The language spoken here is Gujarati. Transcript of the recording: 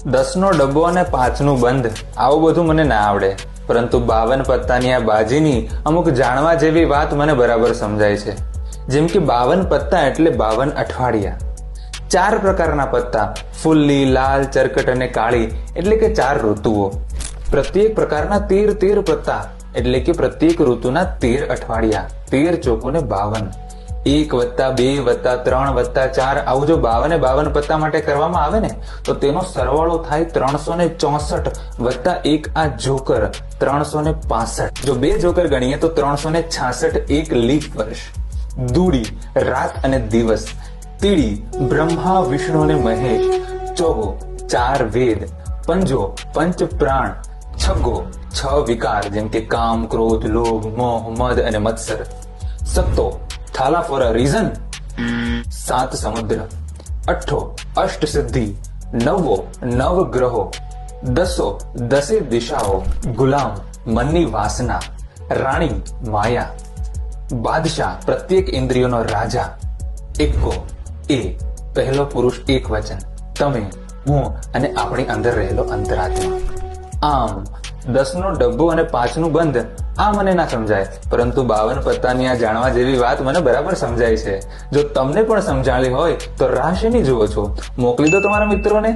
10 નો ડબ્બો અને 5 નું બંધ આવું બધું મને ના આવડે, પરંતુ 52 પત્તાની આ બાજીની અમુક જાણવા જેવી વાત મને બરાબર સમજાય છે. જેમ કે 52 પત્તા એટલે 52 અઠવાડિયા. 4 પ્રકારના પત્તા, ફુલ્લી, લાલ, ચરકટ અને કાળી એટલે કે 4 ઋતુઓ. પ્રત્યેક પ્રકારના 13 પત્તા એટલે કે પ્રત્યેક ઋતુના 13 અઠવાડિયા. 13 ચોકોને 52. 1+2+3+4 આવું જો 52 પત્તા માટે કરવામાં આવે ને તો તેનો સરવાળો થાય 364 વત્તા એક આ જોકર 365. જો 2 જોકર ગણીએ તો 366 એક લીપ વર્ષ. દૂડી રાત અને દિવસ. તીડી બ્રહ્મા વિષ્ણુ અને મહેશ. ચોગો 4 વેદ. પંજો પંચ પ્રાણ. છગ્ગો 6 વિકાર જેમ કે કામ, ક્રોધ, લોભ, મોહ, મદ અને મત્સર. સત્તો થાલા ફોર અ રીઝન. 7 સમુદ્ર. અઠ્ઠો અષ્ટ સિદ્ધિ. નવવો 9 ગ્રહો. 10 દિશાઓ. ગુલામ મનની વાસના. રાણી માયા. બાદશાહ પ્રત્યેક ઇન્દ્રિયોનો રાજા. એકો એ પહેલો પુરુષ એક વચન. તમે, હું અને આપણી અંદર રહેલો અંતરાત્મા. આમ 10 નો ડબ્બો અને 5 નું બંધ આ મને ના સમજાય, પરંતુ 52 પત્તાની આ જાણવા જેવી વાત મને બરાબર સમજાય છે. જો તમને પણ સમજાણી હોય તો રાહ શેની જુઓ છો? મોકલી દો તમારા મિત્રોને.